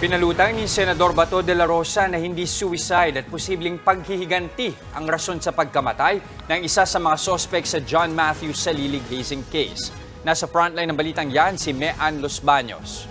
Pinalutang ni Senador Bato de la Rosa na hindi suicide at posibleng paghihiganti ang rason sa pagkamatay ng isa sa mga sospek sa John Matthew Salilig hazing case. Nasa frontline ng balitang yan si Mean Los Baños.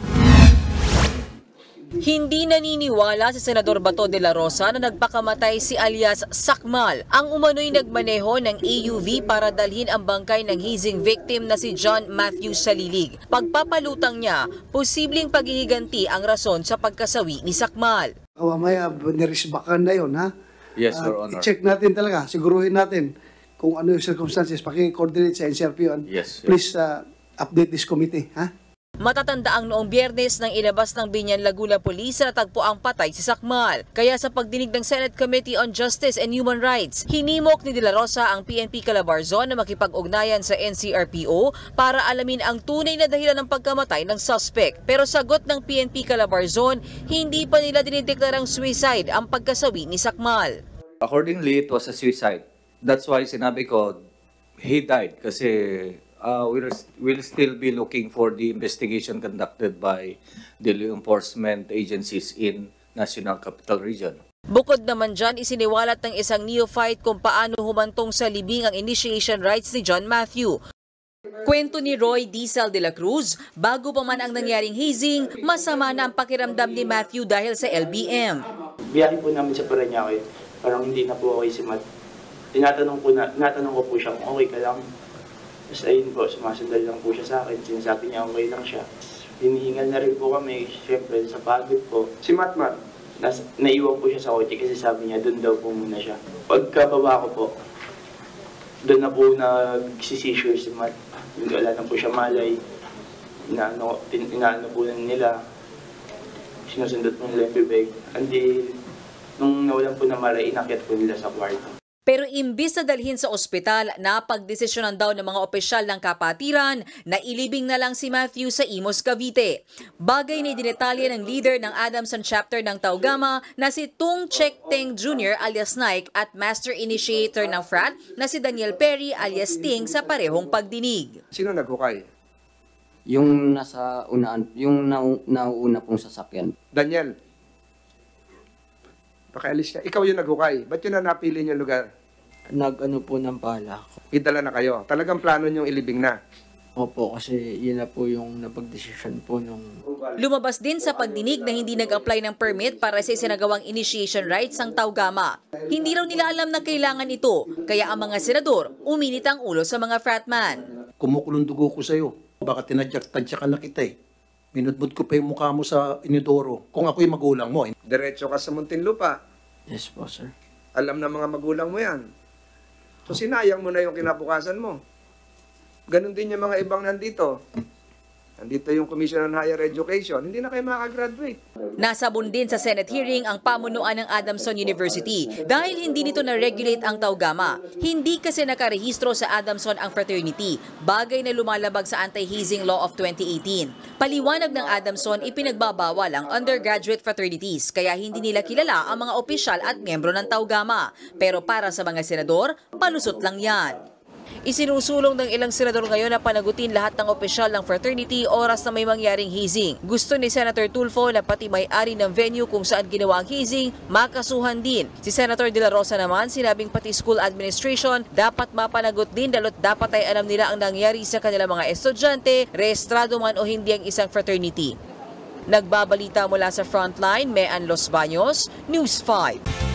Hindi naniniwala si Senador Bato de la Rosa na nagpakamatay si alias Sakmal, ang umano'y nagmaneho ng AUV para dalhin ang bangkay ng hazing victim na si John Matthew Salilig. Pagpapalutang niya, posibleng paghihiganti ang rason sa pagkasawi ni Sakmal. Mamaya, nirisbakan na yun, ha? Yes, Your Honor. I-check natin talaga, siguruhin natin kung ano yung circumstances. Paki-coordinate sa NCRPO and please update this committee, ha? Matatandaang noong Biyernes nang ilabas ng Biñan Laguna Police na tagpo ang patay si Sakmal. Kaya sa pagdinig ng Senate Committee on Justice and Human Rights, hinimok ni De La Rosa ang PNP Calabarzon na makipag-ugnayan sa NCRPO para alamin ang tunay na dahilan ng pagkamatay ng suspect. Pero sagot ng PNP Calabarzon, hindi pa nila dinideklarang suicide ang pagkasawi ni Sakmal. Accordingly, it was a suicide. That's why sinabi ko, he died kasi we'll still be looking for the investigation conducted by the law enforcement agencies in National Capital Region. Bukod naman dyan, isiniwalat ng isang neophyte kung paano humantong sa libing ang initiation rites ni John Matthew. Kwento ni Roy Diesel de la Cruz, bago pa man ang nangyaring hazing, masama na ang pakiramdam ni Matthew dahil sa LBM. Biyahe po namin sa Parañaque, parang hindi na po okay si Matt. Tinatanong ko po siya kung okay ka lang. Tapos ayun po, sumasundal lang po siya sa akin. Sinasabi niya okay lang siya. Hinihingal na rin po kami, syempre sa pagod po. Si Matmat, naiwan po siya sa kotse kasi sabi niya doon daw po muna siya. Pagkababa ko po, doon na po nagsisissure si Matt. Wala na po siya malay. Inaano po nila. Sinusundot po nila yung bibig. Hindi, nung nawalan po na malay, inakyat po nila sa kwarto. Pero imbis na dalhin sa ospital, napagdesisyonan daw ng mga opisyal ng kapatiran na ilibing na lang si Matthew sa Imus, Cavite. Bagay na dinetalya ng leader ng Adamson chapter ng Taugama na si Tung Chek Teng Jr. alias Nike at master initiator ng frat na si Daniel Perry alias Ting sa parehong pagdinig. Sino naghukay? Yung nasa unaan, yung nauuna pong sasakyan. Daniel, pakialis ka. Ikaw yung naghukay. Ba't yun na napili niyong lugar? Nag-ano po ng bala. Idala na kayo. Talagang plano niyong ilibing na. Opo, kasi yun na po yung napag-desisyon po nung... Lumabas din sa pagdinig na hindi nag-apply ng permit para sa isinagawang initiation rites ang Taugama. Hindi raw nila alam na kailangan ito, kaya ang mga senador uminit ang ulo sa mga fratman. Kumukulong dugo ko sa'yo. Baka tinadyak-tadyakan na kita eh. Minudmud ko pa yung mukha mo sa inidoro. Kung ako'y magulang mo. Diretso ka sa Muntinlupa. Yes po, sir. Alam na mga magulang mo yan. So sinayang mo na yung kinabukasan mo. Ganon din yung mga ibang nandito. Nandito yung Commission on Higher Education. Hindi na kayo makakagraduate. Nasabon din sa Senate hearing ang pamunuan ng Adamson University dahil hindi nito na-regulate ang Taugama. Hindi kasi nakarehistro sa Adamson ang fraternity, bagay na lumalabag sa Anti-Hazing Law of 2018. Paliwanag ng Adamson, ipinagbabawal ang undergraduate fraternities kaya hindi nila kilala ang mga opisyal at miyembro ng Taugama. Pero para sa mga senador, palusot lang yan. Isinusulong ng ilang senador ngayon na panagutin lahat ng opisyal ng fraternity oras na may mangyaring hazing. Gusto ni Senator Tulfo na pati may-ari ng venue kung saan ginawa ang hazing, makasuhan din. Si Senator De La Rosa naman sinabing pati school administration dapat mapanagot din dahil dapat ay alam nila ang nangyari sa kanilang mga estudyante, rehistrado man o hindi ang isang fraternity. Nagbabalita mula sa Frontline, Mean Los Baños, News 5.